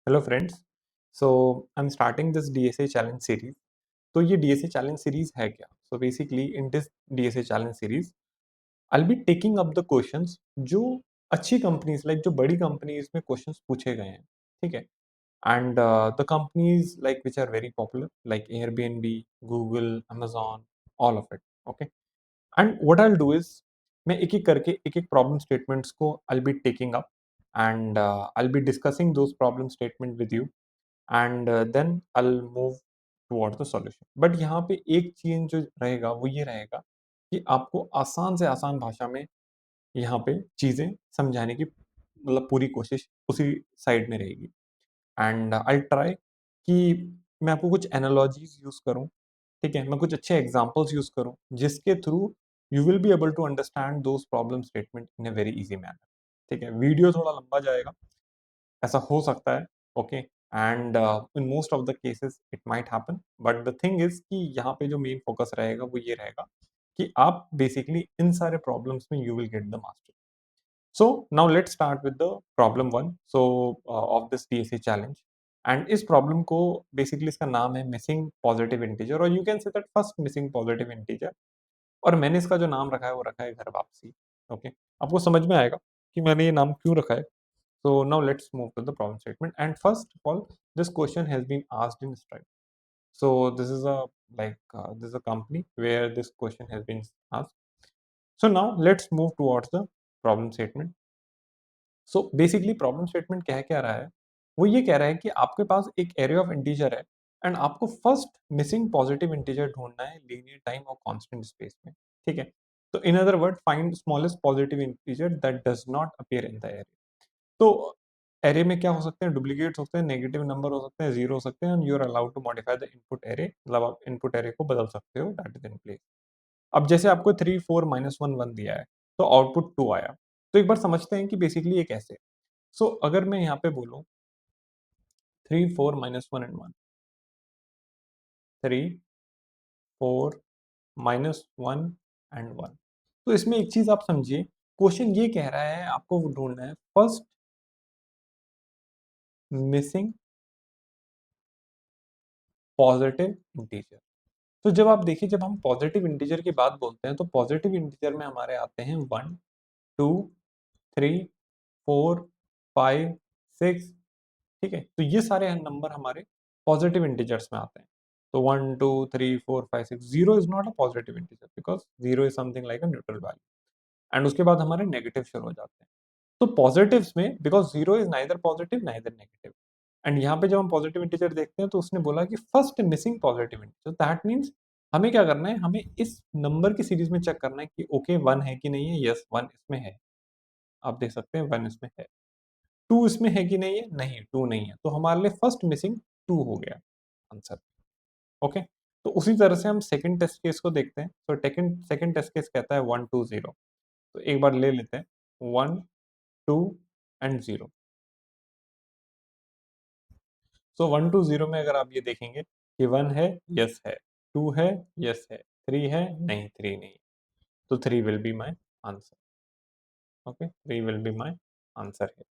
Hello friends. So I am starting this DSA challenge series. तो ये DSA challenge series है क्या? So basically in this DSA challenge series I will be taking up the questions जो अच्छी companies like जो बड़ी companies में questions पूछे गए हैं। ठीक है। And the companies like which are very popular like Airbnb, Google, amazon, all of it. Okay. And what I will do is मैं एक-एक करके एक-एक प्रॉब्लम स्टेटमेंट्स को I will be taking up and I will be discussing those problem statement with you and then I will move towards the solution. But यहाँ पे एक चीज जो रहेगा वो ये रहेगा कि आपको आसान से आसान भाषा में यहाँ पे चीजें समझाने की मतलब पूरी कोशिश उसी साइड में रहेगी। एंड आई ट्राई कि मैं आपको कुछ एनालॉजीज यूज करूं। ठीक है, मैं कुछ अच्छे एग्जांपल्स यूज करूं जिसके through you will be able to understand those problem statement in a very easy manner. ठीक है, वीडियो थोड़ा लंबा जाएगा, ऐसा हो सकता है। Okay. And in most of the cases it might happen, but the thing is कि यहाँ पे जो मेन फोकस रहेगा वो ये रहेगा कि आप बेसिकली इन सारे प्रॉब्लम्स में you will get the master. So now let's start with the problem one so of this DSA challenge. And इस प्रॉब्लम को बेसिकली इसका नाम है मिसिंग पॉजिटिव इंटीजर, और you can say that first missing positive integer. और मैंने इसका जो नाम रखा है वो रखा है घर वापसी। ओके। आपको समझ में आएगा कि मैंने ये नाम क्यों रखा है। So now let's move to the problem statement. And first of all, this question has been asked in Stripe. So this is a this is a company where this question has been asked. So now let's move towards the problem statement. So basically problem statement कह रहा है, वो ये कह रहा है कि आपके पास एक array of integer है एंड आपको फर्स्ट मिसिंग पॉजिटिव इंटीजर ढूंढना है लीनियर टाइम और कांस्टेंट स्पेस में। ठीक है। तो in other word find smallest positive integer that does not appear in the array. तो एरे में क्या हो सकते हैं? डुप्लीकेट्स हो सकते हैं, नेगेटिव नंबर हो सकते हैं, जीरो हो सकते हैं, and you are allowed to modify the input array, मतलब आप इनपुट एरे को बदल सकते हो, दैट इज इन प्लेस। अब जैसे आपको 3 4 -1 1 दिया है तो आउटपुट 2 आया। तो एक बार समझते हैं कि बेसिकली ये कैसे। सो अगर मैं यहाँ पे बोलूँ 3 4 -1 एंड 1, 3 4 -1 एंड 1, तो इसमें एक चीज आप समझिए, क्वेश्चन ये कह रहा है आपको वो ढूंढना है फर्स्ट मिसिंग पॉजिटिव इंटीजर। तो जब आप देखिए, जब हम पॉजिटिव इंटीजर की बात बोलते हैं तो पॉजिटिव इंटीजर में हमारे आते हैं 1 2 3 4 5 6। ठीक है, तो ये सारे नंबर हमारे पॉजिटिव इंटीजर्स में आते हैं। तो 1 2 3 4 5 6, zero is not a positive integer because zero is something like a neutral value. And उसके बाद हमारे नेगेटिव शुरू हो जाते हैं। तो पॉजिटिव्स में because zero is neither positive neither negative, and यहाँ पे जब हम पॉजिटिव इंटीजर देखते हैं तो उसने बोला कि first missing positive integer, that means हमें क्या करना है, हमें इस नंबर की सीरीज में चेक करना है कि ओके वन है कि नहीं है। यस, वन इसमें है, आप देख सकते हैं वन इसमें है। टू इसमें है कि नहीं है? नहीं, टू नहीं है। तो हमारे लिए फर्स्ट मिसिंग टू हो गया आंसर। ओके। तो उसी तरह से हम सेकंड टेस्ट केस को देखते हैं। तो सेकंड सेकंड टेस्ट केस कहता है 1 2 0। तो एक बार ले लेते हैं 1 2 एंड 0। सो 1 टू 0 में अगर आप ये देखेंगे कि 1 है, यस है, 2 है, यस है, 3 है, नहीं 3 नहीं। तो 3 will be my answer. Okay, 3 will be my answer है।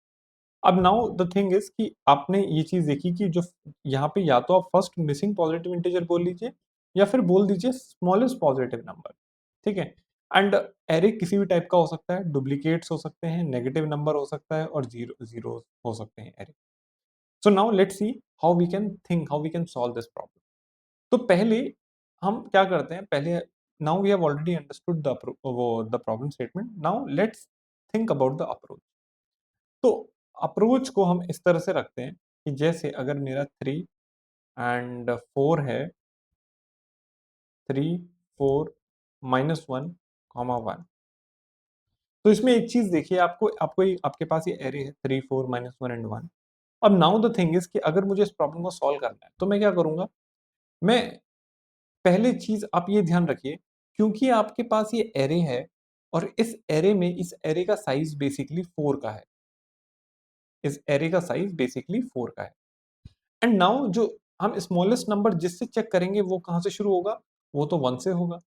अब नाउ द थिंग इज कि आपने ये चीज देखी कि जो यहाँ पे या तो आप फर्स्ट मिसिंग पॉजिटिव इंटीजर बोल लीजिए या फिर बोल दीजिए स्मॉलेस्ट पॉजिटिव नंबर। ठीक है। एंड एरे किसी भी टाइप का हो सकता है, डुप्लीकेट्स हो सकते हैं, नेगेटिव नंबर हो सकता है, और जीरो जीरो हो सकते हैं array. So now let's see how we can think, how we can solve this problem. तो पहले हम क्या करते हैं, पहले now we have already understood the वो the problem statement, now let's think about the approach. तो अप्रोच को हम इस तरह से रखते हैं कि जैसे अगर मेरा 3 एंड 4 है, 3 4 -1 1, तो इसमें एक चीज देखिए, आपको आपको आपके पास ये एरे है 3 4 -1 एंड 1। अब नाउ द थिंग इज कि अगर मुझे इस प्रॉब्लम को सॉल्व करना है तो मैं क्या करूंगा, मैं पहले चीज आप ये ध्यान रखिए, क्योंकि आपके पास ये एरे है और इस एरे में इस एरे का साइज बेसिकली 4 का है। इस एरे का साइज बेसिकली 4 का है। एंड नाउ जो हम स्मॉलेस्ट नंबर जिससे चेक करेंगे वो कहां से शुरू होगा, वो तो 1 से होगा।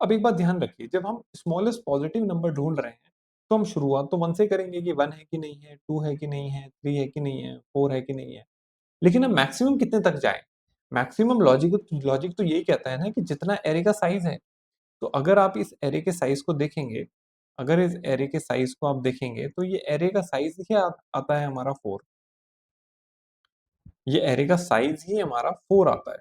अब एक बात ध्यान रखिए, जब हम स्मॉलेस्ट पॉजिटिव नंबर ढूंढ रहे हैं तो हम शुरुआत तो 1 से करेंगे कि 1 है कि नहीं है, 2 है कि नहीं है, 3 है कि नहीं है, 4 है कि नहीं है। लेकिन हम मैक्सिमम कितने तक जाएँ? मैक्सिमम लॉजिक लॉजिक तो यही कहता है ना कि जितना एरे का साइज़ है, तो अगर आप इस एरे के साइज़ को देखेंगे, अगर इस एरे के साइज़ को आप देखेंगे, तो ये एरे का साइज़ ही आता है हमारा 4। ये एरे का साइज़ ही हमारा 4 आता है,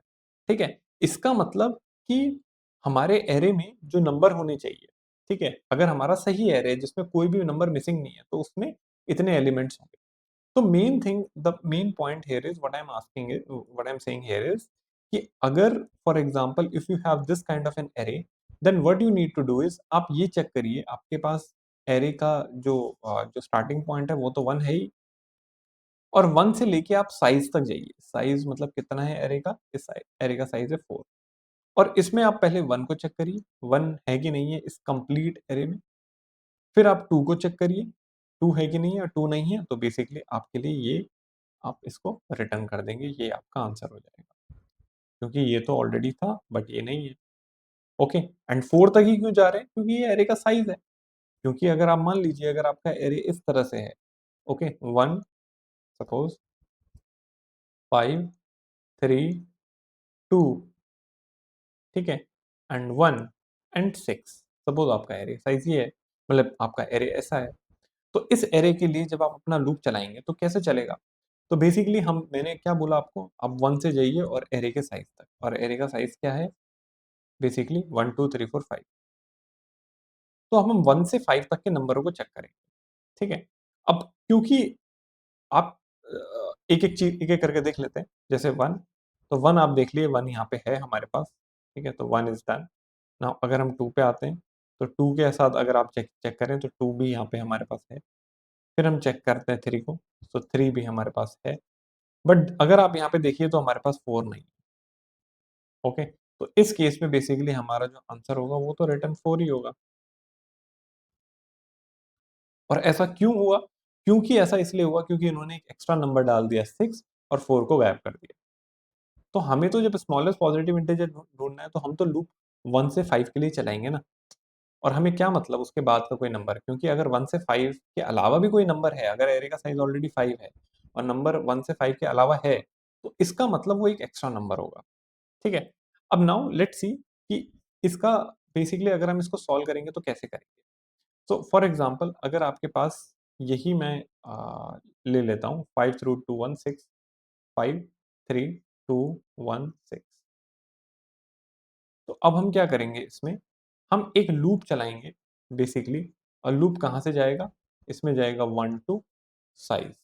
ठीक है? इसका मतलब कि हमारे एरे में जो नंबर होने चाहिए, ठीक है? अगर हमारा सही एरे है जिसमें कोई भी नंबर मिसिंग नहीं है, तो उसमें इतने एलिमेंट्स होंगे। तो main thing the main point here is what I am saying here is कि अगर for example if you have this kind of an array, then what you need to do is आप ये check करिए आपके पास array का जो starting point है वो तो 1 है ही और 1 से लेके आप साइज़ तक जाइए। साइज़ मतलब कितना है एरे का? एरे का साइज़ है 4 और इसमें आप पहले 1 को चेक करिए, 1 है कि नहीं है इस कंप्लीट एरे में। फिर आप 2 को चेक करिए, 2 है कि नहीं है? 2 नहीं है तो बेसिकली आपके लिए ये आप इसको रिटर्न कर देंगे, ये आपका आंसर हो जाएगा। क्योंकि ये तो ऑलरेडी था बट ये नहीं है। ओके एंड 4 तक ही क्यों जा रहे हैं? क्योंकि ये एरे का साइज़ है। क्योंकि अगर आप मान लीजिए अगर आपका एरे इस तरह से है, ओके 1 सपोज़ 5 3 2 ठीक है? एंड 1 एंड 6 सपोज़ आपका एरे साइज़ ये है, मतलब आपका एरे ऐसा है। तो इस एरे के लिए जब आप अपना लूप चलाएँगे तो कैसे चलेगा? तो बेसिकली हम मैंने क्या बोला आपको? आप 1 से जाइए और एरे के साइज़ तक और एरे का साइज़ क्या है? बेसिकली 1 2 3 4 5 तो अब हम 1 से 5 तक के नंबरों को चेक करेंगे, ठीक है? अब क्योंकि आप एक-एक चीज़ एक-एक करके देख लेते हैं। जैसे 1 तो 1 आप देख लिए 1 यहाँ पे है हमारे पास, ठीक है? तो 1 इज़ डन। नाउ अगर हम 2 पे आते हैं, तो 2 के साथ अगर आप चेक चेक करें तो 2 भी यहाँ पे हमारे पास है। फिर हम चेक करते हैं 3 को, तो 3 भी हमारे पास है। बट अगर आप यहाँ पे देखिए तो हमारे पास 4 नहीं है, ओके? तो इस केस में बेसिकली हमारा जो आंसर होगा वो तो रिटर्न 4 ही होगा। और ऐसा क्यों हुआ? क्योंकि ऐसा इसलिए हुआ क्योंकि इन्होंने एक एक्स्ट्रा नंबर डाल दिया 6 और 4 को गायब कर दिया। तो हमें तो जब स्मॉलेस्ट पॉजिटिव इंटिजर ढूँढना है तो हम तो लूप 1 से 5 के लिए चलाएँगे ना। और हमें क्या मतलब उसके बाद का कोई नंबर क्योंकि अगर 1 से 5 के अलावा भी कोई नंबर है, अगर एरे का साइज़ ऑलरेडी 5 है और नंबर 1 से 5 के अलावा है, तो इसका मतलब वो एक एक्स्ट्रा नंबर होगा, ठीक है? अब नाउ लेट्स सी कि इसका बेसिकली अगर हम इसको सॉल्व करेंगे तो कैसे करेंगे? सो फॉर एग्ज़ाम्पल अगर आपके पास यही मैं ले लेता हूँ 5 थ्रू 2 1 6 5 3 2 1 6 तो अब हम क्या करेंगे इसमें, हम एक लूप चलाएँगे बेसिकली और लूप कहाँ से जाएगा? इसमें जाएगा 1 to size,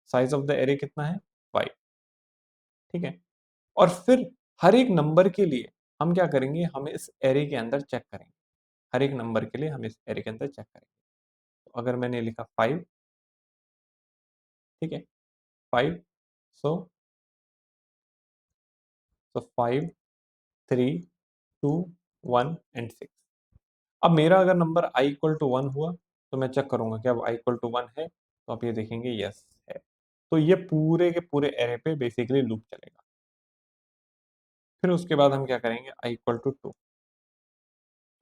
size of the array कितना है? 5 ठीक है? और फिर हर एक नंबर के लिए हम क्या करेंगे, हम इस एरे के अंदर चेक करेंगे। हर एक नंबर के लिए हम इस एरे के अंदर चेक करेंगे। तो अगर मैंने लिखा 5 ठीक है? 5 सो 5 3 2 1 एंड 6 अब मेरा अगर नंबर i इक्वल टू 1 हुआ, तो मैं चेक करूँगा क्या अब i इक्वल टू 1 है? तो आप ये देखेंगे यस है। तो ये पूरे के पूरे एरे पे बेसिकली लूप चलेगा। फिर उसके बाद हम क्या करेंगे i इक्वल टू 2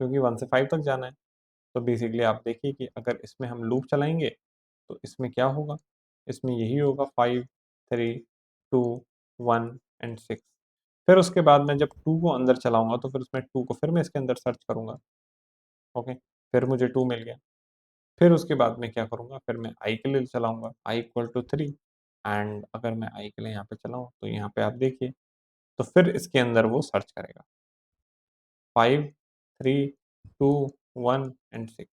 क्योंकि 1 से 5 तक जाना है। तो बेसिकली आप देखिए कि अगर इसमें हम लूप चलाएँगे, तो इसमें क्या होगा? इसमें यही होगा 5 3 2 1 एंड 6 फिर उसके बाद मैं जब 2 को अंदर चलाऊँगा, तो फिर उसमें 2 को फिर मैं इसके अंदर सर्च करूँगा। ओके, फिर मुझे 2 मिल गया। फिर उसके बाद मैं क्या करूँगा, फिर मैं i के लिए चलाऊँगा, i इक्वल टू 3 एंड अगर मैं i के लिए यहाँ पे चलाऊँ, तो यहाँ पे आप देखिए, तो फिर इसके अंदर वो सर्च करेगा 5, 3, 2, 1 एंड 6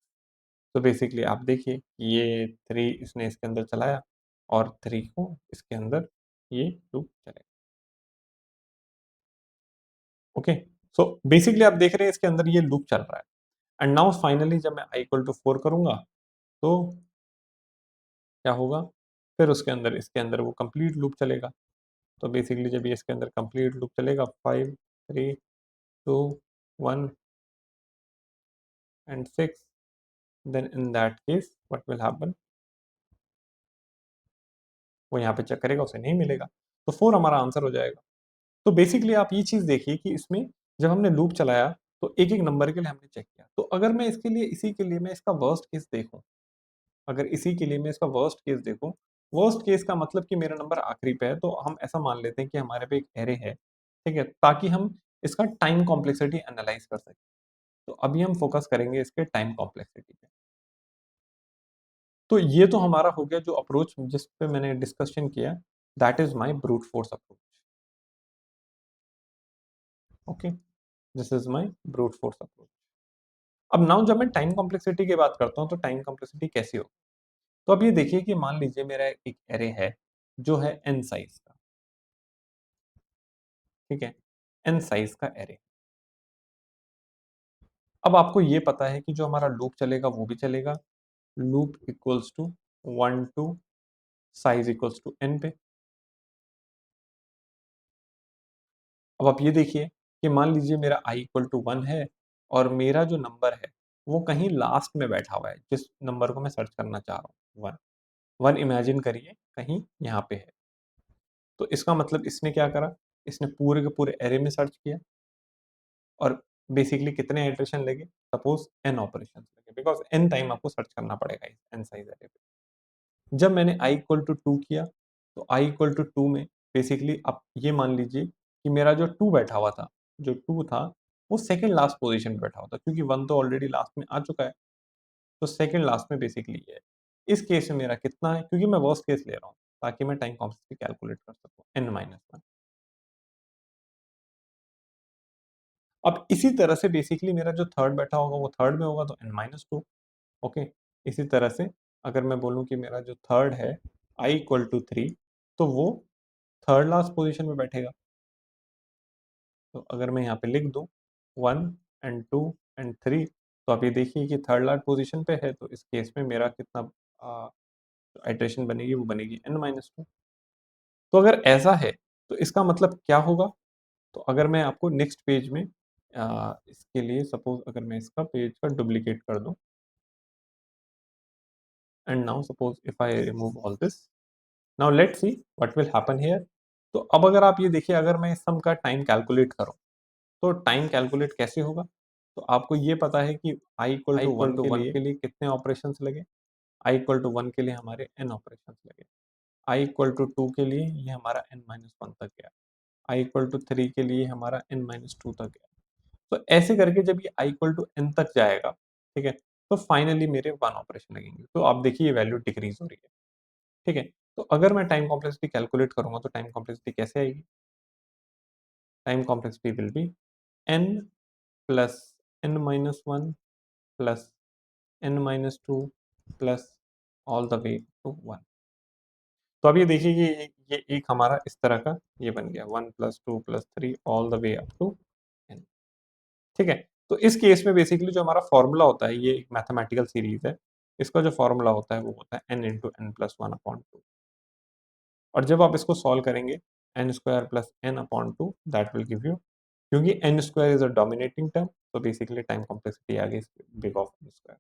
तो बेसिकली आप देखिए, ये 3 इसने इसके अंदर चलाया और 3 को इसके अंदर ये लूप चलेगा। ओके, सो बेसिकली आप देख रहे हैं इसके अंदर ये लूप चल रहा है एंड नाउ फाइनली जब मैं i इक्वल टू 4 करूँगा, तो क्या होगा? फिर उसके अंदर इसके अंदर वो कंप्लीट लूप चलेगा। तो बेसिकली जब ये इसके अंदर कंप्लीट लूप चलेगा 5, 3, 2, 1 and 6 then in that case what will happen वो यहाँ पे चेक करेगा, उसे नहीं मिलेगा। तो 4 हमारा आंसर हो जाएगा। तो बेसिकली आप ये चीज़ देखिए कि इसमें जब हमने लूप चलाया, तो एक-एक नंबर के लिए हमने चेक किया। तो अगर मैं इसके लिए इसी के लिए मैं इसका वर्स्ट केस देखूँ, अगर इसी के लिए मैं इसका वर्स्ट केस देखूँ, वर्स्ट केस का मतलब कि मेरा नंबर आखिरी पे है, तो हम ऐसा मान लेते हैं कि हमारे पे एक एरे है, ठीक है? ताकि हम इसका टाइम कॉम्प्लेक्सिटी एनालाइज़ कर सकें। तो अभी हम फोकस करेंगे इसके टाइम कॉम्प्लेक्सिटी पे। तो ये तो हमारा हो गया जो अप्रोच जिस पे मैंने डिस्कशन किया, that is my brute force approach, okay? This is my brute force approach. अब नाउ जब मैं टाइम कॉम्प्लेक्सिटी की बात करता हूँ, तो टाइम कॉम्प्लेक्सिटी कैसी होगी? तो अब ये देखिए कि मान लीजिए मेरा एक एरे है, जो है n साइज़ का, ठीक है? n साइज़ का एरे। अब आपको ये पता है कि जो हमारा लूप चलेगा वो भी चलेगा, loop equals to 1 to size equals to n पे। अब आप ये देखिए कि मान लीजिए मेरा i इक्वल टू 1 है और मेरा जो नंबर है, वो कहीं लास्ट में बैठा हुआ है, जिस नंबर को मैं सर्च करना चाह रहा हूँ, 1। 1 इमेजिन करिए कहीं यहाँ पे है। तो इसका मतलब इसने क्या करा, इसने पूरे के पूरे एरे में सर्च किया और बेसिकली कितने इटरेशन लगे? सपोज़ n ऑपरेशंस लगे बिकॉज़ n टाइम आपको सर्च करना पड़ेगा इस n साइज़ एरे पे। जब मैंने i इक्वल टू 2 किया, तो i इक्वल टू 2 में बेसिकली आप ये मान लीजिए कि मेरा जो 2 बैठा हुआ था, जो 2 था, वो सेकंड लास्ट पोज़ीशन पे बैठा हुआ था क्योंकि 1 तो ऑलरेडी लास्ट में आ चुका है, तो सेकंड लास्ट में बेसिकली ये है। इस केस में मेरा कितना है? क्योंकि मैं वर्स्ट केस ले रहा हूँ, ताकि मैं टाइम कॉम्प्लेक्सिटी कैलकुलेट कर सकूँ, n-1। अब इसी तरह से बेसिकली मेरा जो थर्ड बैठा होगा, वो थर्ड में होगा तो n-2, ओके? इसी तरह से अगर मैं बोलूँ कि मेरा जो थर्ड है, i इक्वल टू 3, तो वो थर्ड लास्ट पोज़ीशन में बैठेगा। तो अगर मैं यहाँ पे लिख दूँ 1 एंड 2 एंड 3, तो आप ये देखिए कि थर्ड लास्ट पोज़ीशन पे है, तो इस केस में मेरा कितना अ, इटरेशन बनेगी, वो बनेगी n-2। तो अगर ऐसा है, तो इसका मतलब क्या होगा? तो अगर मैं आपको नेक्स्ट पेज में इसके लिए सपोज़ अगर मैं इसका पेज का डुप्लिकेट कर दूँ and now suppose if I remove all this, now let's see what will happen here. तो अब अगर आप ये देखिए अगर मैं इस सम का टाइम कैलकुलेट करूँ, तो टाइम कैलकुलेट कैसे होगा? तो आपको ये पता है कि i इक्वल टू 1 के लिए कितने ऑपरेशंस लगे? i इक्वल टू 1 के लिए हमारे n ऑपरेशंस लगे। i इक्वल टू 2 के लिए ये हमारा n-1 तक गया। i इक्वल टू 3 के लिए हमारा n-2 तक गया। तो ऐसे करके जब ये i इक्वल टू n तक जाएगा, ठीक है? तो फाइनली मेरे 1 ऑपरेशन लगेंगे। तो आप देखिए ये वैल्यू डिक्रीज़ हो रही है, ठीक है? तो अगर मैं टाइम कॉम्प्लेक्सिटी कैलकुलेट करूँगा तो टाइम कॉम्प्लेक्सिटी कैसे आएगी? Time complexity will be n plus n-1 plus n-2 plus all the way to 1। तो अब ये देखिए कि ये एक हमारा इस तरह का ये बन गया 1 plus 2 plus 3 all the way up to n, ठीक है? तो इस केस में बेसिकली जो हमारा फ़ॉर्मूला होता है, ये एक मैथमेटिकल सीरीज़ है। इसका जो फ़ॉर्मूला होता है वो होता है n into n plus 1 upon 2, और जब आप इसको सॉल्व करेंगे n square plus n upon 2 that will give you, क्योंकि n square is a dominating term, तो बेसिकली टाइम कॉम्प्लेक्सिटी आ गई बिग ऑफ n स्क्वायर।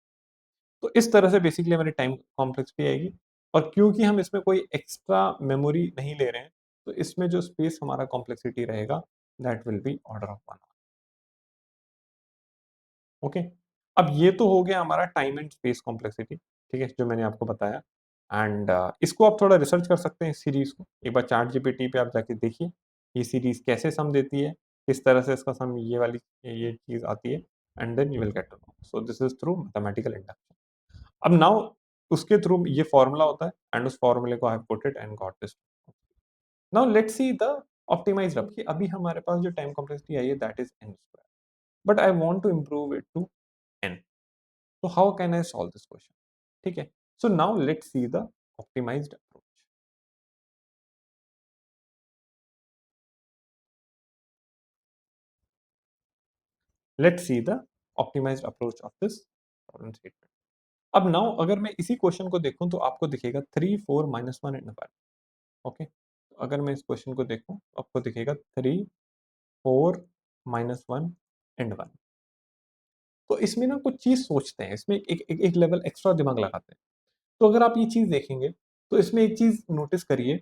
तो इस तरह से बेसिकली हमारी टाइम कॉम्प्लेक्सिटी आएगी, और क्योंकि हम इसमें कोई एक्स्ट्रा मेमोरी नहीं ले रहे हैं, तो इसमें जो स्पेस हमारा कॉम्प्लेक्सिटी रहेगा that will be order of 1। Okay. अब ये तो हो गया हमारा टाइम एंड स्पेस कॉम्प्लेक्सिटी, ठीक है, जो मैंने आपको बताया। एंड इसको आप थोड़ा रिसर्च कर सकते हैं इस सीरीज को, एक बार चैट जीपीटी पे आप जाके देखिए ये सीरीज कैसे सम देती है, किस तरह से इसका सम ये वाली ये चीज आती है, and then you will get to know. So this is through mathematical induction. अब नाउ उसके थ्रू ये फॉर्मूला होता है, एंड उस फॉर्मूले को I have put it and got this. Now let's see the optimized अब, कि अभी हमारे पास जो टाइम कॉम्प्लेक्सिटी आई है that is n square, but I want to improve it to n। So how can I solve this question? ठीक है? So now let's see the optimized approach. Let's see the optimized approach of this problem statement. अब now अगर मैं इसी question को देखूं तो आपको दिखेगा 3 4 माइनस 1 एंड 1, ओके? तो अगर मैं इस क्वेश्चन को देखूं तो आपको दिखेगा 3 4 माइनस 1 एंड 1। तो इसमें ना कुछ चीज सोचते हैं, इसमें एक लेवल एक्स्ट्रा दिमाग लगाते हैं। तो अगर आप ये चीज देखेंगे तो इसमें एक चीज नोटिस करिए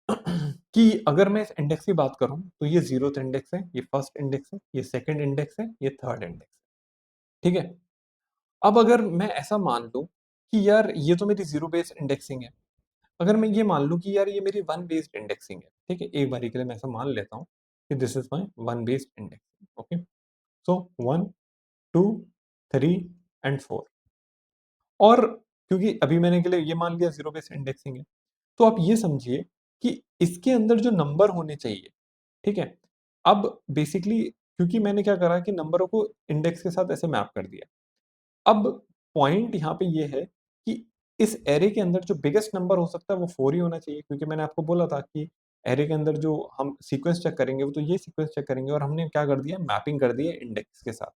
कि अगर मैं इस इंडेक्स की बात करूँ, तो ये 0th इंडेक्स है, ये फर्स्ट इंडेक्स है, ये सेकंड इंडेक्स है, ये थर्ड इंडेक्स है, ठीक है? अब अगर मैं ऐसा मान लूँ कि यार ये तो मेरी ज़ीरो बेस्ड इंडेक्सिंग है। अगर मैं ये मान लूँ कि यार ये मेरी वन बेस्ड इंडेक्सिंग है, ठीक है? एक बारी के लिए मैं ऐसा मान लेता हूँ कि this is my one based indexing, okay? So 1, 2, 3 and 4 और क्योंकि अभी मैंने के लिए ये मान लिया ज़ीरो बेस्ड इंडेक्सिंग है, तो आप ये समझिए कि इसके अंदर जो नंबर होने चाहिए, ठीक है? अब बेसिकली क्योंकि मैंने क्या करा कि नंबरों को इंडेक्स के साथ ऐसे मैप कर दिया। अब पॉइंट यहाँ पे ये है कि इस एरे के अंदर जो बिगेस्ट नंबर हो सकता है वो 4 ही होना चाहिए क्योंकि मैंने आपको बोला था कि एरे के अंदर जो हम सीक्वेंस चेक करेंगे वो तो ये सीक्वेंस चेक करेंगे और हमने क्या कर दिया मैपिंग कर दी है इंडेक्स के साथ।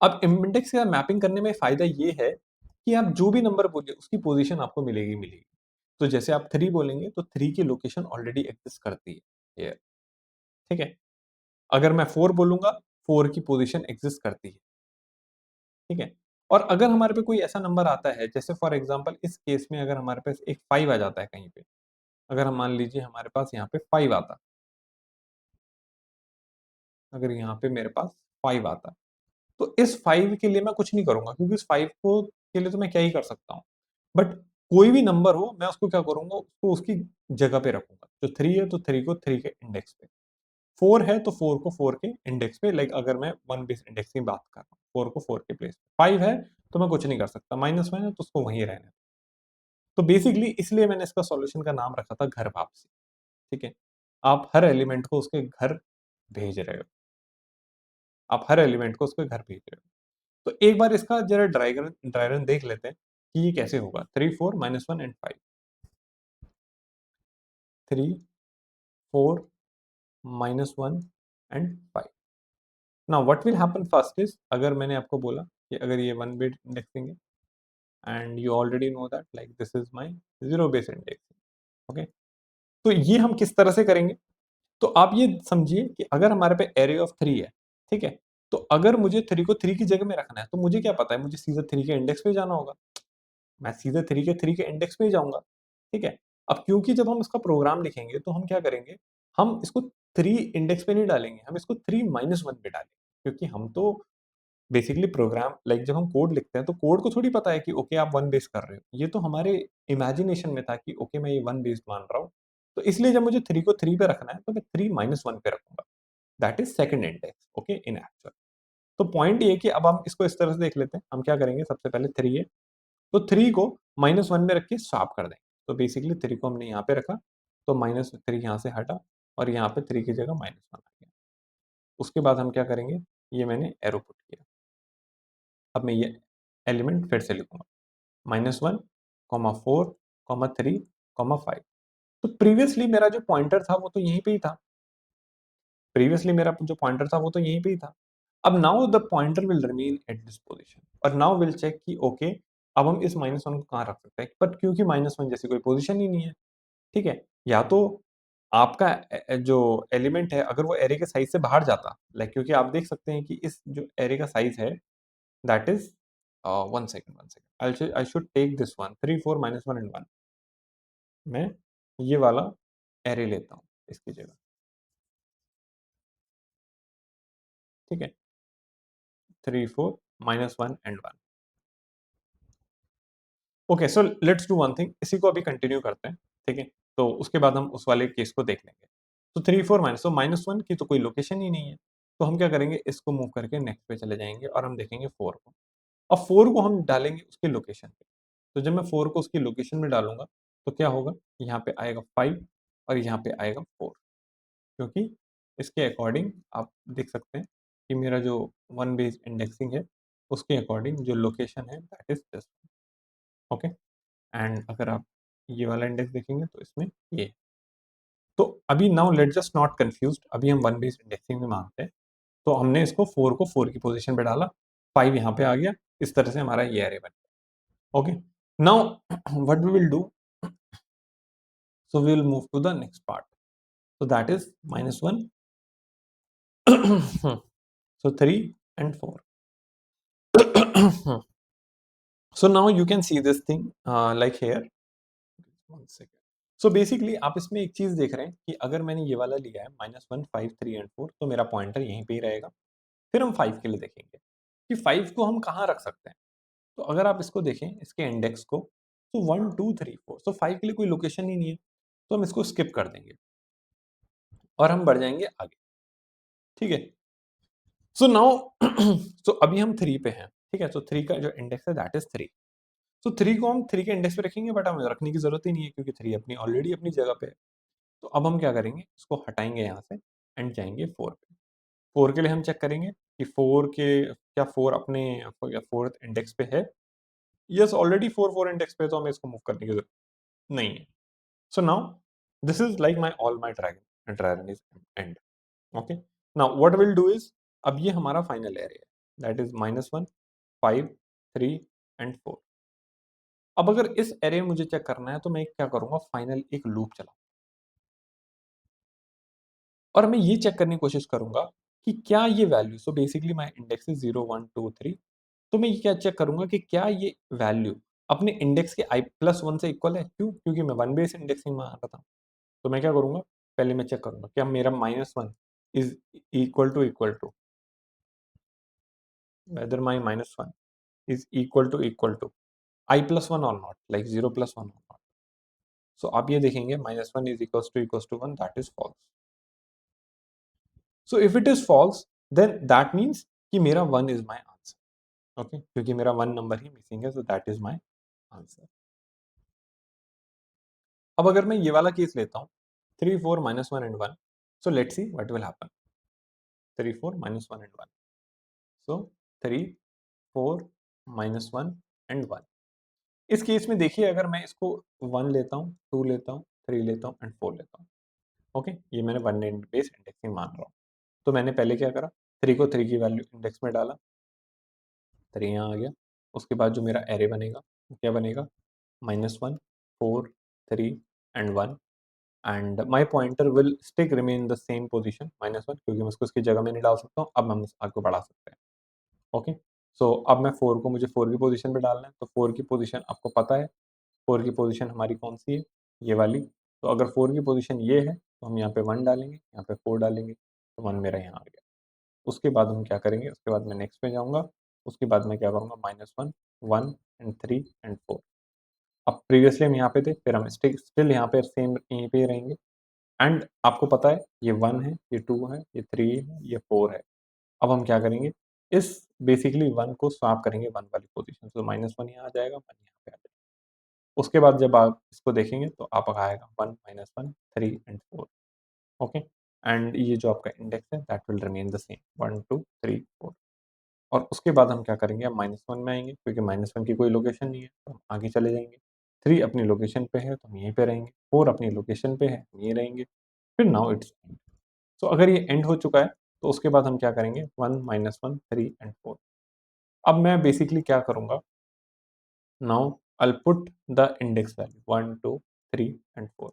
अब इंडेक्स के साथ मैपिंग करने में फ़ायदा ये है कि आप जो भी नंबर बोलिए उसकी पोज़ीशन आपको मिलेगी मिलेगी। तो जैसे आप 3 बोलेंगे तो 3 की लोकेशन ऑलरेडी एक्सिस्ट करती है हियर, ठीक है? अगर मैं 4 बोलूँगा 4 की पोज़ीशन एक्सिस्ट करती है। ठीक है? और अगर हमारे पे कोई ऐसा नंबर आता है, जैसे फॉर एग्ज़ाम्पल इस केस में अगर हमारे पास एक 5 आ जाता है कहीं पे, अगर हम मान लीजिए हमारे पास यहाँ पे 5 आता, अगर यहाँ पे मेरे पास 5 आता, तो इस 5 के लिए मैं कुछ नहीं करूँगा क्योंकि इस 5 को के लिए तो मैं क्या ही कर सकता हूँ। बट कोई भी नंबर हो, मैं उसको क्या करूँगा, उसको उसकी जगह पे रखूँगा। जो 3 है, तो 3 को 3 के इंडेक्स पे, 4 है, तो 4 को 4 के इंडेक्स पे लाइक अगर मैं 1 बेस इंडेक्स की बात कर रहा हूँ, 4 को 4 के प्लेस पे। 5 है, तो मैं कुछ नहीं कर सकता, -1 है, तो उसको वहीं रहने दो। तो बेसिकली इसलिए मैंने इसका सॉल्यूशन का नाम रखा था घर वापसी, ठीक है? आप हर एलिमेंट को उसके घर भेज रहे हो, आप हर एलिमेंट को उसके घर भेज रहे हो। तो एक बार इसका ज़रा ड्राई रन देख लेते हैं कि ये कैसे होगा 3, 4 -1 and 5 3, 4 -1 and 5 now what will happen first is अगर मैंने आपको बोला कि अगर ये 1 बिट इंडेक्सिंग है and you already know that like this is my 0 base indexing, okay? तो ये हम किस तरह से करेंगे? तो आप ये समझिए कि अगर हमारे पे एरे ऑफ 3 है, ठीक है? तो अगर मुझे 3 को 3 की जगह में रखना है, तो मुझे क्या पता है, मुझे सीधे 3 के इंडेक्स पे जाना होगा। मैं सीधे 3 के इंडेक्स पे ही जाऊँगा, ठीक है? अब क्योंकि जब हम इसका प्रोग्राम लिखेंगे, तो हम क्या करेंगे, हम इसको 3 इंडेक्स पे नहीं डालेंगे, हम इसको 3 -1 पे डालेंगे। क्योंकि हम तो बेसिकली प्रोग्राम लाइक जब हम कोड लिखते हैं, तो कोड को थोड़ी पता है कि ओके आप 1 बेस कर रहे हो। ये तो हमारे इमेजिनेशन में था कि ओके मैं ये 1 बेस मान रहा हूँ। तो इसलिए जब मुझे 3 को 3 पे रखना है, तो मैं 3 -1 पे रखूँगा। That is second index, okay, in actual. तो पॉइंट ये है कि अब हम इसको इस तरह से देख लेते हैं। हम क्या करेंगे, सबसे पहले 3 है, तो 3 को -1 में रख के स्वैप कर देंगे। तो बेसिकली 3 को हमने यहाँ पे रखा, तो -3 यहाँ से हटा और यहाँ पे 3 की जगह -1 आ गया। उसके बाद हम क्या करेंगे, ये मैंने एरो पुट किया। अब मैं ये एलिमेंट फिर से लिखूँगा, -1, -4, -3, -5। तो प्रीवियसली मेरा जो पॉइंटर था वो तो यहीं पे ही था। प्रीवियसली मेरा जो पॉइंटर था वो तो यहीं पे ही था। अब now the pointer will remain at this position और नाउ विल चेक कि ओके अब हम इस -1 को कहाँ रख सकते हैं? बट क्योंकि -1 जैसी कोई पोज़ीशन ही नहीं है, ठीक है? या तो आपका जो एलिमेंट है अगर वो एरे के साइज़ से बाहर जाता, लाइक क्योंकि आप देख सकते हैं कि इस जो एरे का साइज़ है that is 1 second I should take this one 3, 4 -1 and 1 मैं ये वाला एरे लेता हूँ इसकी जगह, ठीक है? 3, 4 -1 and 1 okay so let's do one thing इसी को अभी कंटिन्यू करते हैं, ठीक है? तो उसके बाद हम उस वाले केस को देख लेंगे। तो 3, 4 -1 की तो कोई लोकेशन ही नहीं है। तो हम क्या करेंगे इसको मूव करके नेक्स्ट पे चले जाएँगे और हम देखेंगे 4 को। अब 4 को हम डालेंगे उसकी लोकेशन पे। तो जब मैं 4 को उसकी लोकेशन में डालूँगा तो क्या होगा? यहाँ पे आएगा 5 और यहाँ पे आएगा 4 क्योंकि इसके अकॉर्डिंग आप देख सकते हैं कि मेरा जो वन बेस इंडेक्सिंग है उसके अकॉर्डिंग जो लोकेशन है that is this okay. And अगर आप ये वाला इंडेक्स देखेंगे तो इसमें ये है। तो अभी now let's just not confused अभी हम वन बेस्ड इंडेक्सिंग में मानते हैं। तो हमने इसको 4 को 4 की पोज़ीशन पे डाला, 5 यहाँ पे आ गया, इस तरह से हमारा ये अरे बन गया। Okay, now what we will do so we will move to the next part so that is -1 so 3 and 4 so now you can see this thing like here one second so basically आप इसमें एक चीज़ देख रहे हैं कि अगर मैंने ये वाला लिया है -1, 5, 3 एंड 4 तो मेरा पॉइंटर यहीं पे ही रहेगा। फिर हम 5 के लिए देखेंगे कि 5 को हम कहाँ रख सकते हैं। तो अगर आप इसको देखें, इसके इंडेक्स को, तो 1, 2, 3, 4 सो 5 के लिए कोई लोकेशन ही नहीं है, तो हम इसको स्किप कर देंगे और हम बढ़ जाएँगे आगे, ठीक है? सो नाउ सो अभी हम 3 पे हैं, ठीक है? सो 3 का जो इंडेक्स है दैट इज़ 3। सो 3 को हम 3 के इंडेक्स पे रखेंगे बट हमें रखने की ज़रूरत ही नहीं है क्योंकि 3 अपनी ऑलरेडी अपनी जगह पे है। तो अब हम क्या करेंगे, इसको हटाएँगे यहाँ से एंड जाएँगे 4 पे। 4 के लिए हम चेक करेंगे कि 4 के क्या 4 अपने 4th इंडेक्स पे है? येस, ऑलरेडी 4 4 इंडेक्स पे है तो हमें इसको मूव करने की ज़रूरत नहीं है। So now this is like my all my dragon is and, okay? Now what will do is अब ये हमारा फाइनल एरे है दैट इज़ -1, 5, 3 एंड 4। अब अगर इस एरे में मुझे चेक करना है तो मैं क्या करूँगा, फाइनल एक लूप चलाऊँ और मैं ये चेक करने की कोशिश करूँगा कि क्या ये value so basically my index is 0, 1, 2, 3 तो मैं ये क्या चेक करूँगा कि क्या ये वैल्यू अपने इंडेक्स के i+1 से इक्वल है? क्यों? क्योंकि मैं 1 बेस इंडेक्सिंग में आ रहा था। तो मैं क्या करूँगा, पहले मैं चेक करूँगा क्या मेरा -1 is equal to whether my -1 is equal to i+1 और नॉट लाइक 0+1 और नॉट। सो आप ये देखेंगे -1 is equals to 1 that is false. So if it is false then that means कि मेरा 1 इज़ माय आंसर, ओके? क्योंकि मेरा 1 नंबर ही missing है सो दैट इज़ माय आंसर। अब अगर मैं ये वाला केस लेता हूँ 3, 4 -1 and 1 so let's see what will happen 3, 4 -1 and 1 so 3, 4 -1 and 1 इस केस में देखिए अगर मैं इसको 1 लेता हूँ, 2 लेता हूँ, 3 लेता हूँ एंड 4 लेता हूँ, ओके? ये मैंने 1 एंड बेस इंडेक्सिंग मान रहा हूँ। तो मैंने पहले क्या करा 3 को 3 की वैल्यू इंडेक्स में डाला, 3 यहाँ आ गया। उसके बाद जो मेरा एरे बनेगा, वो क्या बनेगा -1, 4, 3 and 1 and my pointer will stick remain in the same position -1 क्योंकि मैं उसको उसकी जगह में नहीं डाल सकता हूँ। अब हम आगे बढ़ा सकते हैं, ओके? सो अब मैं 4 को मुझे 4 की पोजीशन पे डालना है, तो 4 की पोजीशन आपको पता है, 4 की पोजीशन हमारी कौन-सी है? ये वाली। तो अगर 4 की पोजीशन ये है, तो हम यहाँ पे 1 डालेंगे, यहाँ पे 4 डालेंगे, तो 1 मेरा यहाँ आ गया। उसके बाद हम क्या करेंगे, उसके बाद मैं नेक्स्ट पे जाऊँगा, उसके बाद मैं क्या करूँगा -1, 1 एंड 3 एंड 4 अब प्रीवियसली हम यहाँ पे थे, फिर हम स्टिल यहाँ पे सेम यहीं पे ही रहेंगे एंड आपको पता है ये 1 है, ये 2 है, ये 3 है, ये 4 है। अब हम क्या करेंगे, इस बेसिकली 1 को स्वैप करेंगे 1 वाली पोज़ीशन तो -1 यहाँ आ जाएगा, 1 यहाँ पे आ जाएगा। उसके बाद जब आप इसको देखेंगे तो आपका आएगा 1 -1 3 एंड 4 ओके? एंड ये जो आपका इंडेक्स है that will remain the same 1 2 3 4 और उसके बाद हम क्या करेंगे, हम -1 में आएँगे क्योंकि -1 की कोई लोकेशन नहीं है, तो हम आगे चले जाएँगे। 3 अपनी लोकेशन पे है, तो हम यहीं पे रहेंगे। 4 अपनी लोकेशन पे है, हम यहीं रहेंगे। फिर नाउ इट्स एंड। सो अगर ये एंड हो चुका है, तो उसके बाद हम क्या करेंगे 1 -1 3 एंड 4 अब मैं बेसिकली क्या करूँगा, now I will put the index value 1 2 3 and 4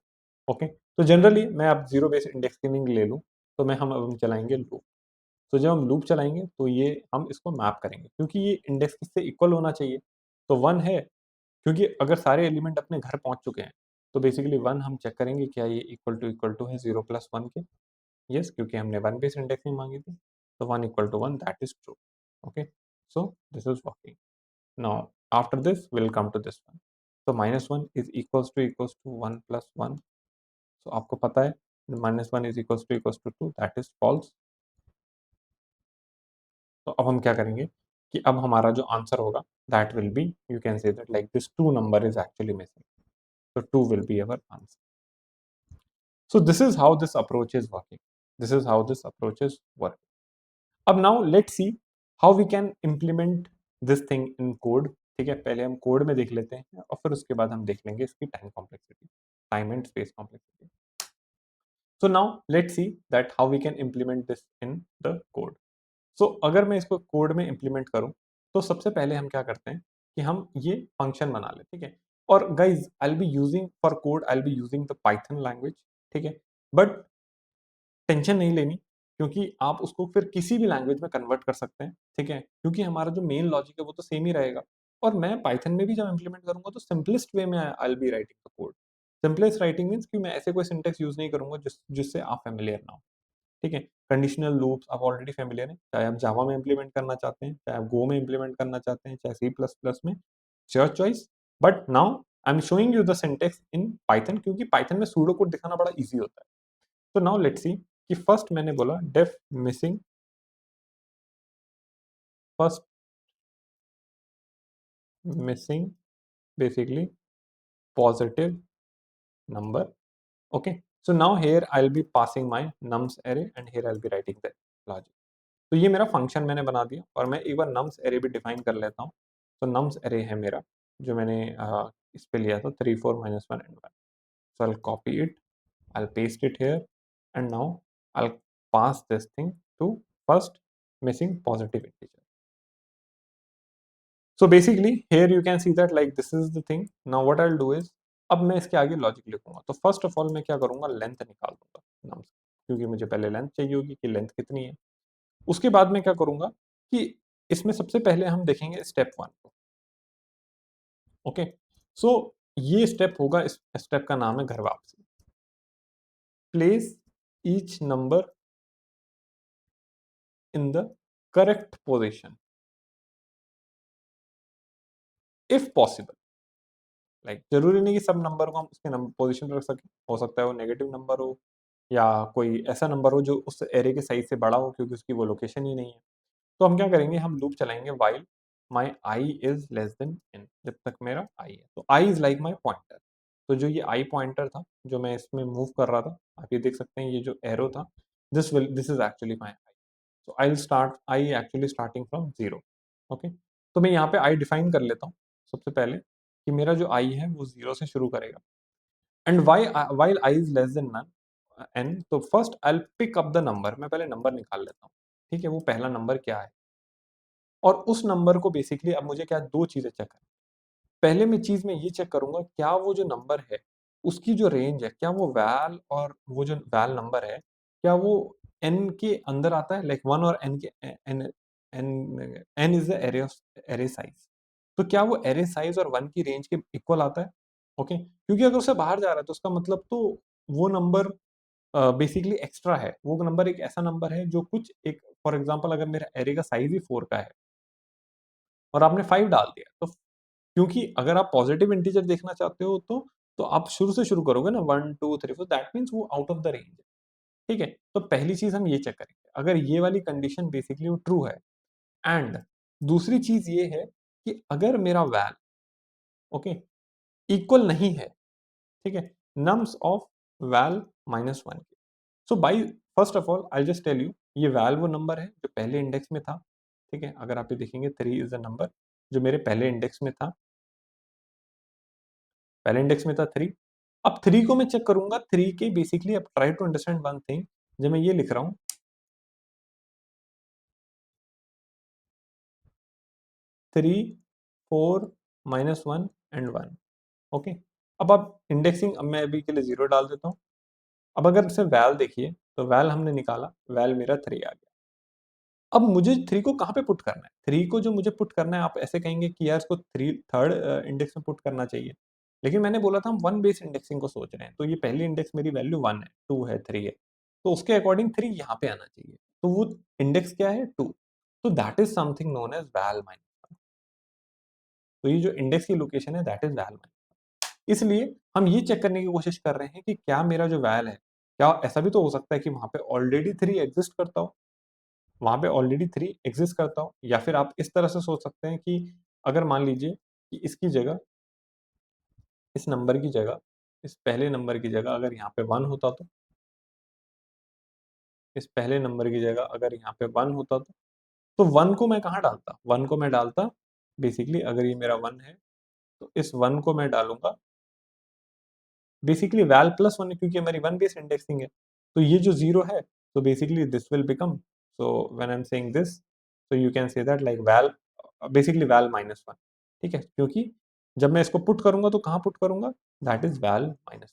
okay? तो जनरली मैं अब 0 बेस इंडेक्सिंग ले लूँ, तो हम चलाएँगे लूप। तो जब हम लूप चलाएँगे तो ये हम इसको मैप करेंगे क्योंकि ये इंडेक्स किससे इक्वल होना चाहिए, तो 1 है क्योंकि अगर सारे एलिमेंट अपने घर पहुँच चुके हैं, तो बेसिकली 1 हम चेक करेंगे क्या ये इक्वल टू है 0 प्लस 1 के? येस क्योंकि हमने 1 बेस इंडेक्सिंग माँगी थी, तो 1 equal to 1 that is true, okay? So this is working. Now after this we will come to this one. तो -1 is equals to 1 plus 1 so आपको पता है -1 is equals to 2 that is false. तो अब हम क्या करेंगे कि अब हमारा जो आंसर होगा that will be you can say that like this 2 number is actually missing so 2 will be our answer so this is how this approach is working this is how this approach is working अब now let's see how we can implement this thing in code ठीक है पहले हम code में देख लेते हैं और फिर उसके बाद हम देख लेंगे इसकी time complexity time and space complexity so now let's see that how we can implement this in the code सो अगर मैं इसको कोड में इम्प्लीमेंट करूँ, तो सबसे पहले हम क्या करते हैं कि हम ये फंक्शन बना लें, ठीक है? और guys I will be using for code I will be using the Python language, ठीक है? बट टेंशन नहीं लेनी क्योंकि आप उसको फिर किसी भी लैंग्वेज में कन्वर्ट कर सकते हैं, ठीक है? क्योंकि हमारा जो मेन लॉजिक है वो तो सेम ही रहेगा और मैं पाइथन में भी जब इम्प्लीमेंट करूँगा तो सिम्पलेस्ट वे में आई will be writing the code. Simplest writing means कि मैं ऐसे कोई सिंटेक्स यूज़ नहीं करूँगा जिससे आप फ़ैमिलियर ना हो, ठीक है? कंडीशनल लूप्स आप ऑलरेडी फ़ैमिलियर हैं, चाहे आप जावा में इम्प्लीमेंट करना चाहते हैं, चाहे आप गो में इम्प्लीमेंट करना चाहते हैं, चाहे सी प्लस प्लस में, it's your choice. But now I am showing you the syntax in Python क्योंकि पाइथन में सूडो कोड दिखाना बड़ा ईज़ी होता है। तो नाउ लेट्स सी कि फर्स्ट मैंने बोला def first missing basically positive number. Okay, so now here I'll be passing my nums array and here I'll be writing the logic. तो ये मेरा फंक्शन मैंने बना दिया और मैं एक बार nums array भी डिफाइन कर लेता हूँ। तो nums array है मेरा जो मैंने इस पे लिया था 3 4 -1 and 1. So I'll copy it, I'll paste it here and now I'll pass this thing to first missing positive integer. So basically here you can see that like this is the thing. Now what I'll do is अब मैं इसके आगे logic लिखूंगा। तो first of all मैं क्या करूंगा, length निकाल दूंगा नाम से, क्योंकि मुझे पहले लेंथ चाहिए होगी कि लेंथ कितनी है। उसके बाद मैं क्या करूंगा कि इसमें सबसे पहले हम देखेंगे स्टेप 1 को। ओके, सो ये स्टेप होगा, इस स्टेप का नाम है घर वापसी। Place each number in the correct position if possible. Like जरूरी नहीं कि सब नंबर को हम उसके पोजीशन पे रख सकें, हो सकता है वो नेगेटिव नंबर हो या कोई ऐसा नंबर हो जो उस एरे के साइज से बड़ा हो क्योंकि उसकी वो लोकेशन ही नहीं है। तो हम क्या करेंगे, हम लूप चलाएंगे while my I is less than n, जब तक मेरा आई है। तो I is like my pointer. तो जो ये आई पॉइंटर था जो मैं इसमें मूव कर रहा था, आप ये देख सकते हैं ये जो एरो था, this is actually my I. so I'll start I actually starting from 0. Okay, तो मैं यहाँ पे I डिफाइन कर लेता हूँ सबसे पहले कि मेरा जो I है वो 0 से शुरू करेगा and while I is less than n, तो first I'll pick up the number, मैं पहले नंबर निकाल लेता हूँ। ठीक है, वो पहला नंबर क्या है और उस नंबर को बेसिकली अब मुझे क्या दो चीजें चेक करनी। पहले मैं चीज में ये चेक करूंगा क्या वो जो नंबर है उसकी जो रेंज है, क्या वो वैल और वो जो वैल नंबर है क्या वो एन के अंदर आता है, लाइक वन और एन के n n n is the array size. तो क्या वो एरे साइज और वन की रेंज के इक्वल आता है। ओके, क्योंकि अगर उससे बाहर जा रहा है तो उसका मतलब तो वो नंबर बेसिकली एक्स्ट्रा है। वो नंबर एक ऐसा नंबर है जो कुछ एक, फॉर एग्जांपल अगर मेरा एरे का साइज ही 4 का है और आपने 5 डाल दिया तो, क्योंकि अगर आप पॉजिटिव इंटीजर देखना चाहते हो तो आप शुरू से शुरू करोगे ना 1 2 3 4, दैट मीन्स वो आउट ऑफ द रेंज है। ठीक है, तो पहली चीज हम ये चेक करेंगे अगर ये वाली कंडीशन बेसिकली वो ट्रू है। एंड दूसरी चीज ये है कि अगर मेरा वैल ओके इक्वल नहीं है, ठीक है, नम्स ऑफ वैल -1 के। So by first of all I just tell you ये वैल वो नंबर है जो पहले इंडेक्स में था। ठीक है, अगर आप ये देखेंगे 3 इज द नंबर जो मेरे पहले इंडेक्स में था, पहले इंडेक्स में था 3। अब 3 को मैं चेक करूंगा 3 के बेसिकली, अब try to understand one thing, जब मैं ये लिख रहा हूँ 3 4 -1 एंड 1। ओके, अब आप इंडेक्सिंग, अब मैं अभी के लिए 0 डाल देता हूँ। अब अगर से वैल देखिए तो वैल हमने निकाला, वैल मेरा 3 आ गया। अब मुझे 3 को कहाँ पे पुट करना है? 3 को जो मुझे पुट करना है, आप ऐसे कहेंगे कि यार इसको 3 थर्ड इंडेक्स में पुट करना चाहिए। लेकिन मैंने बोला था हम 1 बेस इंडेक्सिंग को सोच रहे हैं। तो ये पहली इंडेक्स मेरी वैल्यू 1 है, 2 है, 3 है। तो उसके अकॉर्डिंग 3 यहाँ पे आना चाहिए। तो वो इंडेक्स क्या है? 2। तो that is something known as val minus 1। तो ये जो इंडेक्स की लोकेशन है दैट इज़ वैल माइनस 1। इसलिए हम ये चेक करने की कोशिश कर रहे हैं कि क्या मेरा जो वैल है, क्या ऐसा भी तो हो सकता है कि वहाँ पे ऑलरेडी 3 एक्सिस्ट करता हो? वहाँ पे ऑलरेडी 3 एक्सिस्ट करता हो, या फिर आप इस तरह से सोच सकते हैं कि अगर मान लीजिए कि इसकी जगह, इस नंबर की जगह, इस पहले नंबर की जगह अगर यहाँ पे 1 होता तो, इस पहले नंबर की जगह अगर यहाँ पे 1 होता तो 1 को मैं कहाँ डालता? 1 को मैं डालता बेसिकली, अगर ये मेरा 1 है तो इस 1 को मैं डालूँगा बेसिकली वैल प्लस 1 है क्योंकि हमारी 1 बेस इंडेक्सिंग है। तो ये जो 0 है, so basically this will become, so when I'm saying this, so you can say that like val basically val -1। ठीक है? क्योंकि जब मैं इसको पुट करूँगा तो कहाँ पुट करूँगा? That is val -1।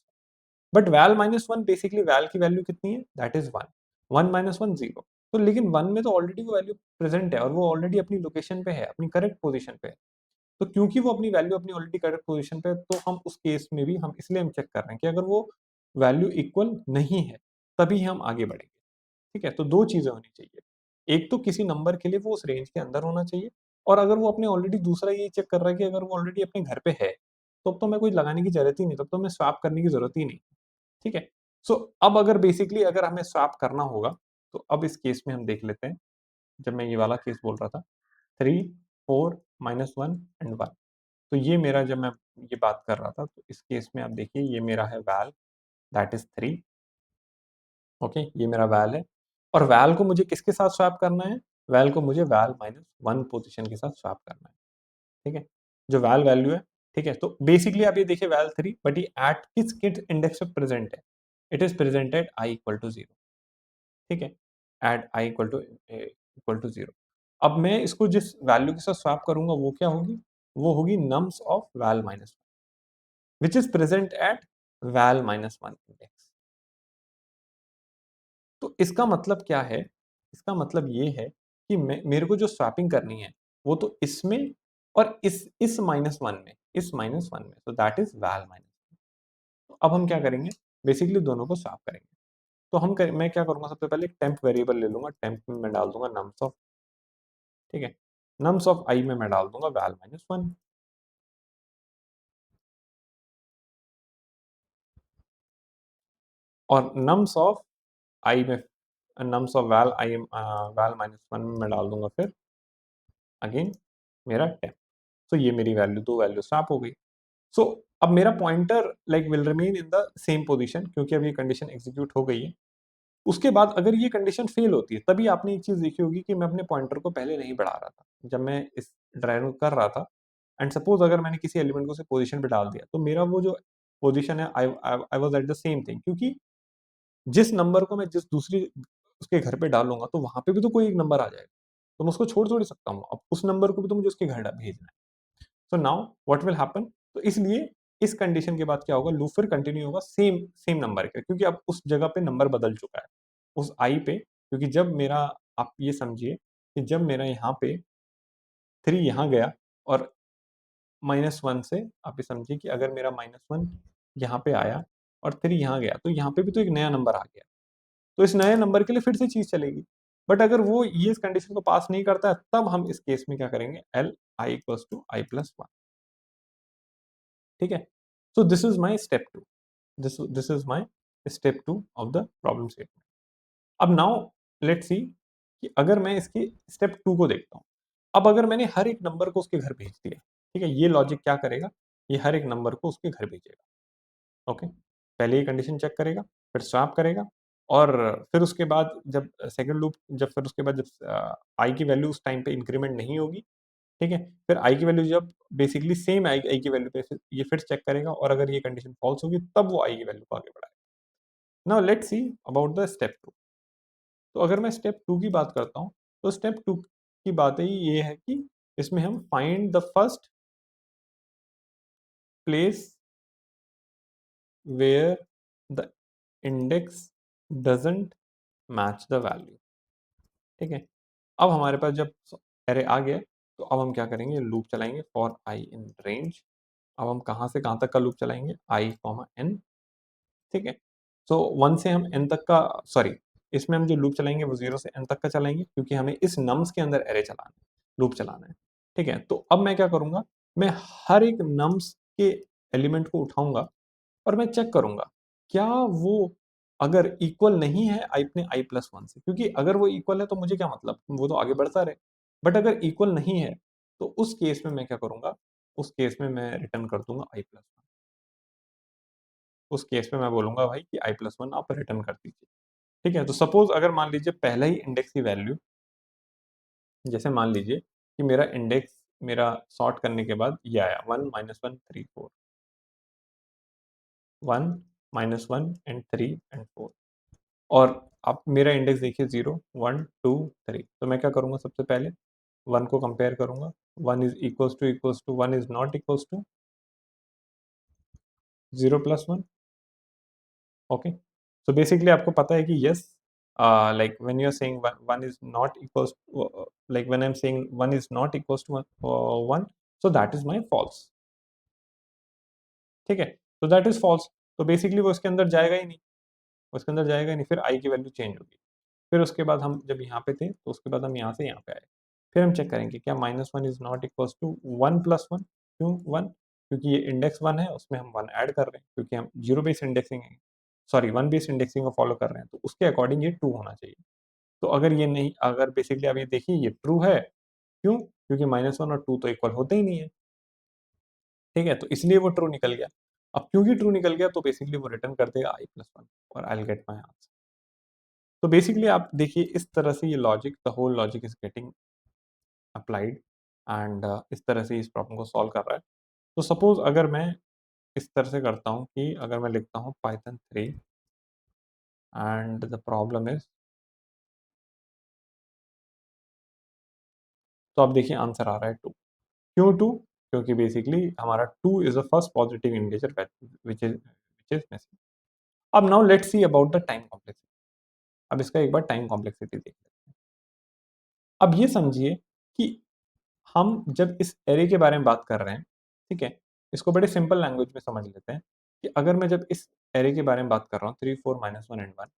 But val -1 basically val की वैल्यू कितनी है? That is 1। 1 -1 0। तो लेकिन 1 में तो ऑलरेडी वो वैल्यू प्रेजेंट है और वो ऑलरेडी अपनी लोकेशन पे है, अपनी करेक्ट पोजीशन पे है। तो क्योंकि वो अपनी वैल्यू अपनी ऑलरेडी करेक्ट पोजीशन पे है, तो हम उस केस में भी हम इसलिए हम चेक कर रहे हैं कि अगर वो वैल्यू इक्वल नहीं है, तभी हम आगे बढ़ेंगे। ठीक है? तो 2 चीज़ें होनी चाहिए। एक तो किसी नंबर के लिए वो उस रेंज के अंदर होना चाहिए, और अगर वो अपने ऑलरेडी दूसरा ये चेक कर रहा है कि अगर वो ऑलरेडी अपने घर पे है, तब तो मैं कोई लगाने की ज़रूरत ही नहीं, तब तो हमें स्वैप करने की ज़रूरत ही नहीं। ठीक है? सो अब अगर बेसिकली अगर हमें स्वैप करना होगा, तो अब इस केस में हम देख लेते हैं, जब मैं ये वाला केस बोल रहा था, 3, 4, -1 एंड 1। तो ये मेरा जब मैं ये बात कर रहा था, तो इस केस में आप देखिए ये मेरा है वैल, दैट इज़ 3। ओके, ये मेरा वैल है, और वैल को मुझे किसके साथ स्वैप करना है? वैल को मुझे वैल -1 पोज़ीशन के साथ स्वैप करना है, ठीक है? जो वैल वैल्यू है, ठीक है? तो बेसिकली आप ये देखिए वैल 3, बट ये एट किस इंडेक्स पे प्रेज़ेंट है? It is present at I equal to 0, ठीक है? At I equal to 0। अब मैं इसको जिस वैल्यू के साथ स्वैप करूँगा वो क्या होगी? वो होगी nums of val -1, which is present at val -1 index. तो इसका मतलब क्या है? इसका मतलब ये है कि मैं मेरे को जो स्वैपिंग करनी है, वो तो इसमें और इस -1 में, इस -1 में, so दैट इज़ वैल -1। तो अब हम क्या करेंगे? बेसिकली दोनों को स्वैप करेंगे। तो मैं क्या करूँगा, सबसे पहले एक टेम्प वेरिएबल ले लूँगा, टेम्प में मैं डाल दूँगा नम्स ऑफ, ठीक है? नम्स ऑफ I में मैं डाल दूँगा वैल -1, और नम्स ऑफ I में नम्स ऑफ वैल वैल -1 में मैं डाल दूँगा फिर अगेन मेरा टेम्प। तो ये मेरी वैल्यू 2 वैल्यू स्वैप हो गई। सो अब मेरा pointer like will remain in the same position, क्योंकि अब ये कंडीशन एग्जीक्यूट हो गई है। उसके बाद अगर ये कंडीशन फेल होती है, तभी आपने एक चीज़ देखी होगी कि मैं अपने पॉइंटर को पहले नहीं बढ़ा रहा था। जब मैं इस ड्राइव कर रहा था, एंड सपोज़ अगर मैंने किसी एलिमेंट को उसे पोजीशन पे डाल दिया, तो मेरा वो जो पोजीशन है, I was at the same thing, क्योंकि जिस नंबर को मैं जिस दूसरी उसके घर पे डालूँगा, तो वहाँ पे भी तो कोई एक नंबर आ जाएगा। तो मैं उसको छोड़ थोड़ी सकता हूँ। अब उस नंबर को भी तो मुझे उसके घर भेजना है। So now what will happen? तो इसलिए इस कंडीशन के बाद क्या होगा, लूप फिर कंटिन्यू होगा सेम सेम नंबर के, क्योंकि अब उस जगह पे नंबर बदल चुका है उस आई पे, क्योंकि जब मेरा, आप ये समझिए कि जब मेरा यहाँ पे 3 यहाँ गया, और -1 से आप ये समझिए कि अगर मेरा -1 यहाँ पे आया और 3 यहाँ गया, तो यहाँ पे भी तो एक नया नंबर आ गया। तो इस नए नंबर के लिए फिर से चीज़ चलेगी। बट अगर वो ये इस कंडीशन को पास नहीं करता है, तब हम इस केस में क्या करेंगे, L I equals to I plus 1, ठीक है? So this is my step 2, this is my step 2 of the problem statement. अब नाउ लेट्स सी कि अगर मैं इसके स्टेप 2 को देखता हूँ। अब अगर मैंने हर एक नंबर को उसके घर भेज दिया, ठीक है? ये लॉजिक क्या करेगा? ये हर एक नंबर को उसके घर भेजेगा। ओके, पहले ये कंडीशन चेक करेगा, फिर स्वैप करेगा, और फिर उसके बाद जब सेकंड लूप, जब फिर उसके बाद जब आई की वैल्यू उस टाइम पे इंक्रीमेंट नहीं होगी, ठीक है? फिर आई की वैल्यू जब बेसिकली सेम आई आई की वैल्यू पे फिर ये फिर चेक करेगा, और अगर ये कंडीशन फॉल्स होगी, तब वो आई की वैल्यू को आगे बढ़ाएगा। Now let's see about the step 2। तो अगर मैं स्टेप 2 की बात करता हूँ, तो स्टेप 2 की बात है ये है कि इसमें हम find the first place where the index doesn't match the value, ठीक है? अब हमारे पास जब एरे आ गया, तो अब हम क्या करेंगे, लूप चलाएँगे फॉर आई इन रेंज। अब हम कहाँ से कहाँ तक का लूप चलाएँगे, i, n, ठीक है? सो 1 से हम n तक का, सॉरी, इसमें हम जो लूप चलाएँगे वो 0 से n तक का चलाएँगे, क्योंकि हमें इस नम्स के अंदर एरे चलाना है, लूप चलाना है, ठीक है? तो अब मैं क्या करूँगा, मैं हर एक नम्स के एलिमेंट को उठाऊँगा, और मैं चेक करूँगा, क्या वो अगर इक्वल नहीं है अपने i प्लस 1 से, क्योंकि अगर वो इक्वल है तो मुझे क्या मतलब, वो तो आगे बढ़ता रहे। बट अगर इक्वल नहीं है, तो उस केस में मैं क्या करूँगा, उस केस में मैं रिटर्न कर दूँगा i प्लस 1। उस केस में मैं बोलूँगा भाई कि i प्लस 1 आप रिटर्न कर दीजिए, ठीक है? तो सपोज़ अगर मान लीजिए पहला ही इंडेक्स की वैल्यू, जैसे मान लीजिए कि मेरा इंडेक्स, मेरा सॉर्ट करने के बाद ये आया 1 -1 3 4, 1 -1 एंड 3 एंड 4, और आप मेरा इंडेक्स देखिए 0 1 2 3, तो मैं क्या करूँगा, सबसे पहले 1 को कंपेयर करूँगा, 1 is equals to 1 is not equals to 0 plus 1, okay? So basically आपको पता है कि yes, like when you are saying 1 is not equals, like when I am saying 1 is not equals to 1, so that is my false. ठीक है, तो that is false. तो basically वो इसके अंदर जाएगा ही नहीं, उसके अंदर जाएगा ही नहीं, फिर आई की वैल्यू चेंज होगी। फिर उसके बाद हम जब यहाँ पे थे तो उसके बाद हम यहाँ से यहाँ पे आए, फिर हम चेक करेंगे क्या -1 इज नॉट इक्वल टू 1+1। क्यों 1? क्योंकि ये इंडेक्स 1 है, उसमें हम 1 ऐड कर रहे हैं, क्योंकि हम जीरो बेस इंडेक्सिंग है, सॉरी 1 बेस इंडेक्सिंग को फॉलो कर रहे हैं, तो उसके अकॉर्डिंग ये 2 होना चाहिए। तो अगर ये नहीं, अगर बेसिकली आप ये देखिए ये ट्रू है, क्यों? क्योंकि -1 और 2 तो इक्वल होते ही नहीं है। ठीक है, तो इसलिए वो ट्रू निकल गया। अब क्योंकि ट्रू निकल गया तो बेसिकली वो रिटर्न कर देगा i+1 और I will get my answer. तो बेसिकली आप देखिए इस तरह से ये logic, the whole logic is getting applied and इस तरह से इस प्रॉब्लम को सॉल्व कर रहा है। तो सपोज अगर मैं इस तरह से करता हूँ कि अगर मैं लिखता हूँ Python 3 and the problem is, तो आप देखिए आंसर आ रहा है 2। क्यों 2? क्योंकि बेसिकली हमारा 2 is the first positive integer which is missing. अब now let's see about the time complexity. अब इसका एक बार टाइम कॉम्प्लेक्सिटी देख लेते हैं। अब ये समझिए कि हम जब इस एरे के बारे में बात कर रहे हैं, ठीक है, इसको बड़े सिंपल लैंग्वेज में समझ लेते हैं कि अगर मैं जब इस एरे के बारे में बात कर रहा हूँ 3 4 -1 एंड 1,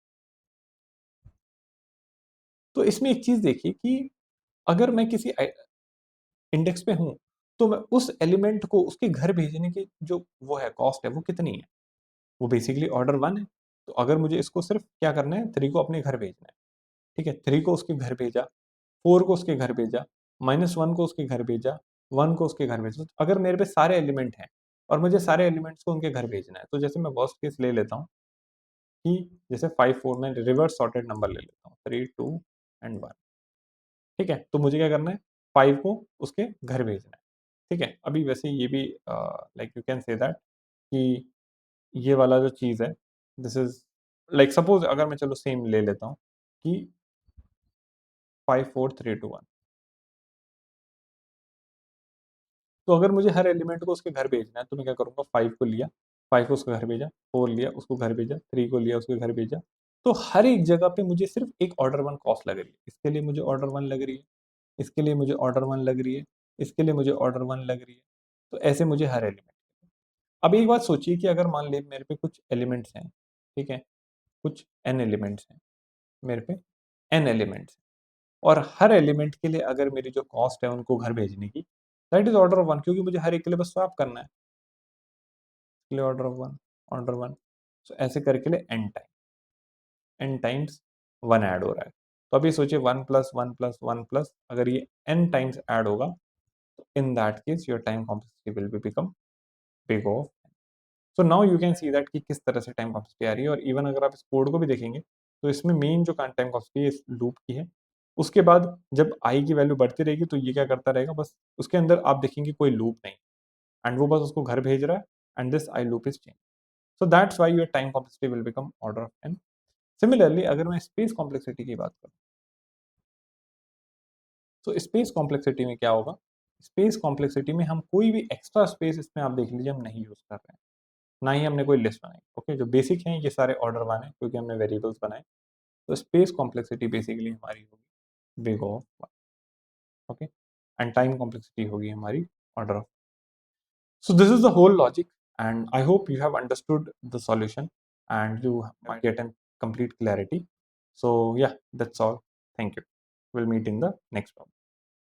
तो इसमें एक चीज देखिए कि अगर मैं किसी इंडेक्स पे हूँ तो मैं उस एलिमेंट को उसके घर भेजने की जो वो है कॉस्ट है वो कितनी है? वो बेसिकली ऑर्डर 1 है। तो अगर मुझे इसको सिर्फ क्या करना है, 3 को अपने घर भेजना है। ठीक है, 3 को उसके घर भेजा, 4 को उसके घर भेजा, -1 को उसके घर भेजा, 1 को उसके घर भेजा। तो अगर मेरे पे सारे एलिमेंट हैं और मुझे सारे एलिमेंट्स को उनके घर भेजना है, तो जैसे मैं वर्स्ट केस ले लेता हूँ कि जैसे 5 4 में रिवर्स सॉर्टेड नंबर ले लेता हूँ 3 2 एंड 1। ठीक है, तो मुझे क्या करना है, 5 को उसके घर भेजना है। ठीक है, अभी वैसे ये भी like you can say that कि ये वाला जो चीज़ है, दिस इज़ लाइक सपोज़ अगर मैं चलो सेम ले लेता हूँ कि 5 4 3 2 1। तो अगर मुझे हर एलिमेंट को उसके घर भेजना है तो मैं क्या करूँगा, 5 को लिया, 5 को उसके घर भेजा, 4 लिया उसको घर भेजा, 3 को लिया उसके घर भेजा। तो हर एक जगह पे मुझे सिर्फ़ एक ऑर्डर 1 कॉस्ट लग रही है। इसके लिए मुझे ऑर्डर 1 लग रही है, इसके लिए मुझे ऑर्डर 1 लग रही है, इसके लिए मुझे ऑर्डर 1 लग रही है। तो ऐसे मुझे हर एलिमेंट। अब एक बात सोचिए कि अगर मान लें मेरे पे कुछ एलिमेंट्स हैं, ठीक है? कुछ n एलिमेंट्स हैं, मेरे पे n एलिमेंट्स हैं और हर एलिमेंट के लिए अगर मेरी जो कॉस्ट है उनको घर भेजने की, दैट इज़ ऑर्डर ऑफ 1, क्योंकि मुझे हर एक के लिए बस स्वैप करना है। इसके लिए ऑर्डर ऑफ 1, ऑर्डर 1। सो ऐसे करके लिए n टाइम्स 1 ऐड हो रहा है। तो अभी सोचिए 1 प्लस 1 प्लस 1 प्लस अगर ये n टाइम्स ऐड होगा, तो इन that case your time complexity will be become big of. So now you can see that कि किस तरह से टाइम कॉम्प्लेक्सिटी आ रही है और इवन अगर आप इस कोड को भी देखेंगे, तो इसमें मेन जो टाइम कॉम्प्लेक्सिटी है इस लूप की है। उसके बाद जब i की वैल्यू बढ़ती रहेगी तो ये क्या करता रहेगा, बस उसके अंदर आप देखेंगे कोई लूप नहीं एंड वो बस उसको घर भेज रहा है and this i loop is change. So that's why your time complexity will become order of n। Similarly अगर मैं स्पेस कॉम्प्लेक्सिटी की बात करूँ, तो स्पेस कॉम्प्लेक्सिटी में क्या होगा, स्पेस कॉम्प्लेक्सिटी में हम कोई भी एक्स्ट्रा स्पेस इसमें आप देख लीजिए हम नहीं यूज़ कर रहे हैं, ना ही हमने कोई लिस्ट बनाई। ओके, जो बेसिक हैं ये सारे ऑर्डर 1 है क्योंकि हमने वेरिएबल्स बनाए। तो स्पेस कॉम्प्लेक्सिटी बेसिकली हमारी होगी big of 1। Okay, and time complexity होगी हमारी order of. So this is the whole logic, and I hope you have understood the solution and you might get a complete clarity. So yeah, that's all. Thank you. We'll meet in the next problem.